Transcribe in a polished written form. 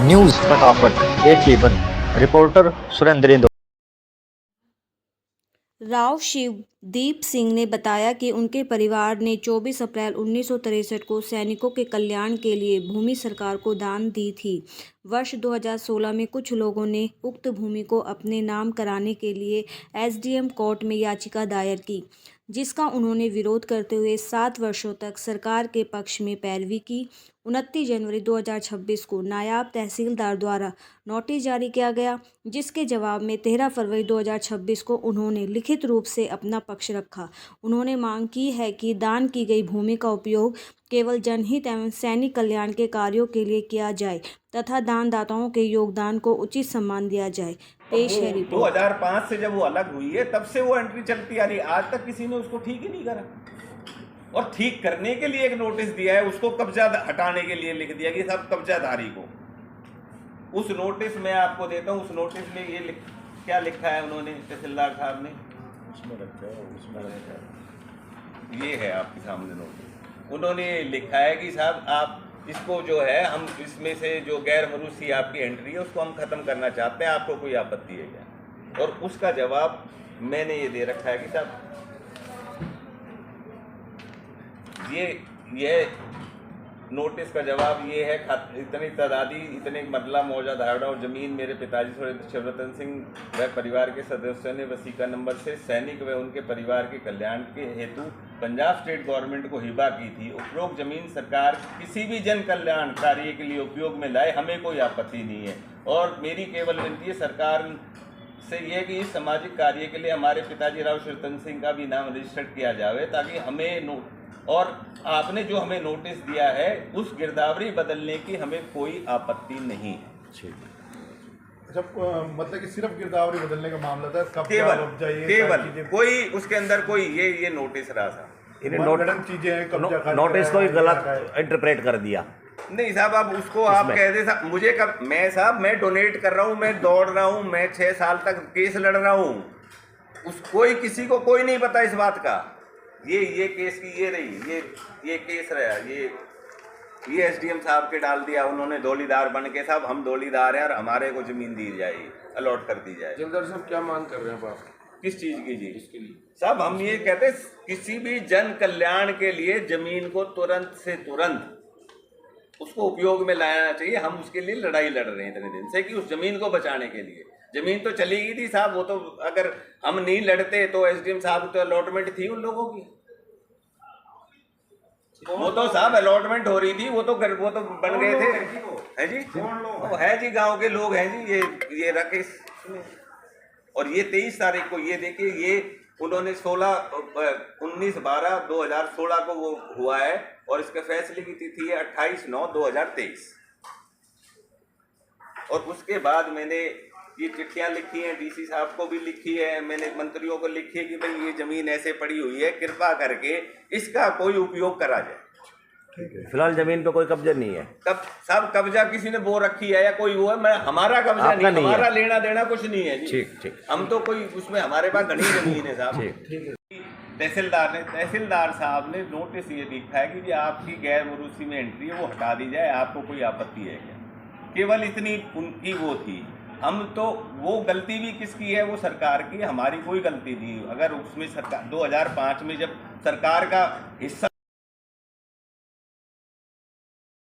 News फटाफट एक ही बंद। रिपोर्टर सुरेंद्र इंदौर। राव शिवदीप सिंह ने बताया कि उनके परिवार ने 24 अप्रैल 1963 को सैनिकों के कल्याण के लिए भूमि सरकार को दान दी थी। वर्ष 2016 में कुछ लोगों ने उक्त भूमि को अपने नाम कराने के लिए एसडीएम कोर्ट में याचिका दायर की, जिसका उन्होंने विरोध करते हुए 7 वर्षों तक सरकार के पक्ष में पैरवी की। 29 जनवरी 2026 को नायब तहसीलदार द्वारा नोटिस जारी किया गया, जिसके जवाब में 13 फरवरी 2026 को उन्होंने लिखित रूप से अपना पक्ष रखा। उन्होंने मांग की है कि दान की गई भूमि का उपयोग केवल जनहित एवं सैनिक कल्याण के कार्यों के लिए किया जाए तथा दानदाताओं के योगदान को उचित सम्मान दिया जाए। पेश है रिपोर्ट। 2005 से जब वो अलग हुई है तब से वो एंट्री चलती आ रही है, आज तक किसी ने उसको ठीक ही नहीं करा। और ठीक करने के लिए एक नोटिस दिया है, उसको कब्जा हटाने के लिए लिख दिया कि सब कब्जाधारी को। उस नोटिस में आपको देता हूँ, उस नोटिस में ये क्या लिखा है उन्होंने, तहसीलदार साहब ने उसमें ये है आपके सामने नोटिस। उन्होंने लिखा है कि साहब आप इसको जो है, हम इसमें से जो गैर मरूसी आपकी एंट्री है उसको हम ख़त्म करना चाहते हैं, आपको कोई आपत्ति है क्या? और उसका जवाब मैंने ये दे रखा है कि साहब ये नोटिस का जवाब ये है, इतनी तादादी इतने मरला मौजा धारणा और ज़मीन मेरे पिताजी शिवरतन सिंह व परिवार के सदस्यों ने वसीका नंबर से सैनिक व उनके परिवार के कल्याण के हेतु पंजाब स्टेट गवर्नमेंट को हिबा की थी। उपरोक्त जमीन सरकार किसी भी जन कल्याण कार्य के लिए उपयोग में लाए, हमें कोई आपत्ति नहीं है। और मेरी केवल विनती है सरकार से ये कि इस सामाजिक कार्य के लिए हमारे पिताजी राव शिवरतन सिंह का भी नाम रजिस्टर्ड किया जाए, ताकि हमें और आपने जो हमें नोटिस दिया है उस गिरदावरी बदलने की हमें कोई आपत्ति नहीं है। अच्छा, मतलब कि सिर्फ गिरदावरी बदलने का मामला था, केवल कोई उसके अंदर कोई ये नोटिस रहा था, चीजें हैं, कब्जा नोटिस को ही गलत इंटरप्रेट कर दिया। नहीं साहब, अब उसको आप कह दे साहब, मुझे कब मैं डोनेट कर रहा हूँ, मैं दौड़ रहा हूँ, मैं 6 साल तक केस लड़ रहा हूँ, किसी को कोई नहीं पता इस बात का। ये केस की ये रही, ये केस रहा, ये एसडीएम साहब के डाल दिया उन्होंने दौलीदार बन के, साहब हम दौलीदार हैं और हमारे को जमीन दी जाए, अलॉट कर दी जाए। जमदार साहब क्या मांग कर रहे हैं आप? किस चीज़ की जी? इसके लिए साहब हम ये कहते हैं किसी भी जन कल्याण के लिए जमीन को तुरंत से तुरंत उसको उपयोग में लाना चाहिए। हम उसके लिए लड़ाई लड़ रहे हैं इतने दिन से कि उस जमीन को बचाने के लिए। जमीन तो चली गई थी साहब, वो तो अगर हम नहीं लड़ते तो एसडीएम साहब तो अलॉटमेंट थी उन लोगों की, वो तो साहब अलॉटमेंट हो रही थी, वो तो बन गए थे, है जी, वो है जी, गांव के लोग हैं जी, ये रखे। और ये 23 तारीख को ये देखिए, ये उन्होंने 19/12/2016 को वो हुआ है और इसके फैसले की तिथि है 28/9/2023। और उसके बाद मैंने ये चिट्ठियां लिखी हैं, डीसी साहब को भी लिखी है, मैंने मंत्रियों को लिखी है कि भाई ये जमीन ऐसे पड़ी हुई है, कृपा करके इसका कोई उपयोग करा जाए। फिलहाल जमीन पे कोई कब्जा नहीं है। कब साहब कब्जा किसी ने वो रखी है या कोई वो है, हमारा कब्जा नहीं, हमारा लेना देना कुछ नहीं है जी। ठीक। हम तो कोई उसमें, हमारे पास घनी जमीन है साहब। तहसीलदार साहब ने नोटिस ये लिखा है कि आपकी गैर मरूसी में एंट्री है वो हटा दी जाए, आपको कोई आपत्ति है क्या? केवल इतनी उनकी वो थी। हम तो वो गलती भी किसकी है, वो सरकार की, हमारी कोई गलती नहीं। अगर उसमें सरकार 2005 में जब सरकार का हिस्सा